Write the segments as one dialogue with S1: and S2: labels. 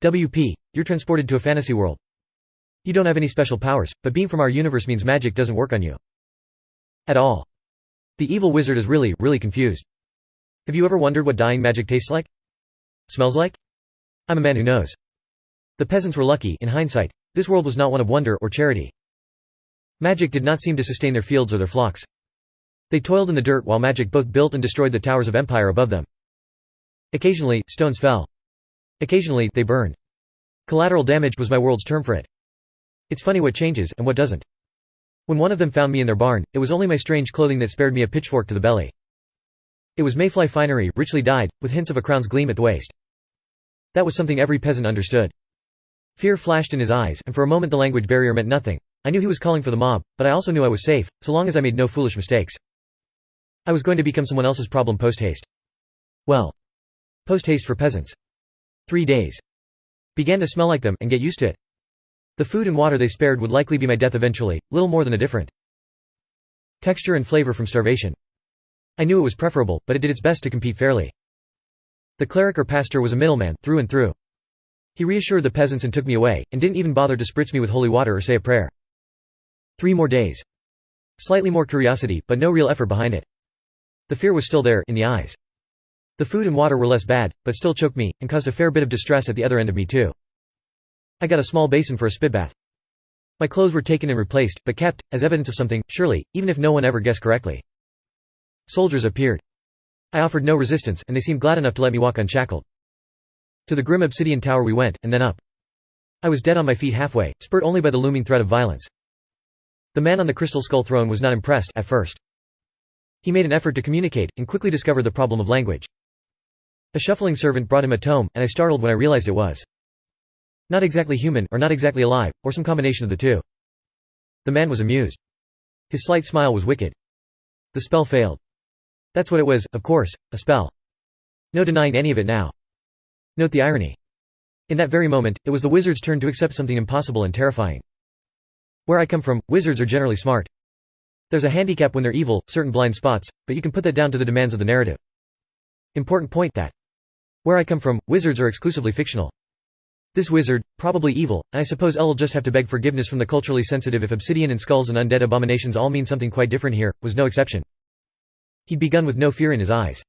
S1: WP, you're transported to a fantasy world. You don't have any special powers, but being from our universe means magic doesn't work on you. At all. The evil wizard is really confused. Have you ever wondered what dying magic tastes like? Smells like? I'm a man who knows. The peasants were lucky. In hindsight, this world was not one of wonder or charity. Magic did not seem to sustain their fields or their flocks. They toiled in the dirt while magic both built and destroyed the towers of empire above them. Occasionally, stones fell. Occasionally, they burned. Collateral damage was my world's term for it. It's funny what changes, and what doesn't. When one of them found me in their barn, it was only my strange clothing that spared me a pitchfork to the belly. It was mayfly finery, richly dyed, with hints of a crown's gleam at the waist. That was something every peasant understood. Fear flashed in his eyes, and for a moment the language barrier meant nothing. I knew he was calling for the mob, but I also knew I was safe, so long as I made no foolish mistakes. I was going to become someone else's problem post-haste. Well, post-haste for peasants. 3 days. Began to smell like them, and get used to it. The food and water they spared would likely be my death eventually, little more than a different texture and flavor from starvation. I knew it was preferable, but it did its best to compete fairly. The cleric or pastor was a middleman, through and through. He reassured the peasants and took me away, and didn't even bother to spritz me with holy water or say a prayer. 3 more days. Slightly more curiosity, but no real effort behind it. The fear was still there, in the eyes. The food and water were less bad, but still choked me, and caused a fair bit of distress at the other end of me too. I got a small basin for a spitbath. My clothes were taken and replaced, but kept, as evidence of something, surely, even if no one ever guessed correctly. Soldiers appeared. I offered no resistance, and they seemed glad enough to let me walk unshackled. To the grim obsidian tower we went, and then up. I was dead on my feet halfway, spurred only by the looming threat of violence. The man on the crystal skull throne was not impressed, at first. He made an effort to communicate, and quickly discovered the problem of language. A shuffling servant brought him a tome, and I startled when I realized it was not exactly human, or not exactly alive, or some combination of the two. The man was amused. His slight smile was wicked. The spell failed. That's what it was, of course, a spell. No denying any of it now. Note the irony. In that very moment, it was the wizard's turn to accept something impossible and terrifying. Where I come from, wizards are generally smart. There's a handicap when they're evil, certain blind spots, but you can put that down to the demands of the narrative. Important point that. Where I come from, wizards are exclusively fictional. This wizard, probably evil, and I suppose I'll just have to beg forgiveness from the culturally sensitive if obsidian and skulls and undead abominations all mean something quite different here, was no exception. He'd begun with no fear in his eyes.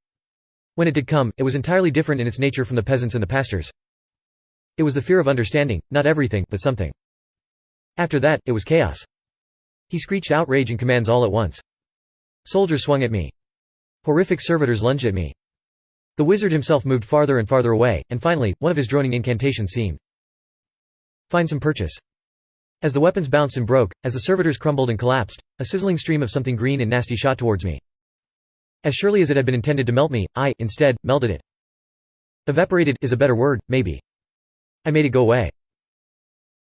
S1: When it did come, it was entirely different in its nature from the peasants and the pastors. It was the fear of understanding, not everything, but something. After that, it was chaos. He screeched outrage and commands all at once. Soldiers swung at me. Horrific servitors lunged at me. The wizard himself moved farther and farther away, and finally, one of his droning incantations seemed find some purchase. As the weapons bounced and broke, as the servitors crumbled and collapsed, a sizzling stream of something green and nasty shot towards me. As surely as it had been intended to melt me, I, instead, melted it. Evaporated is a better word, maybe. I made it go away.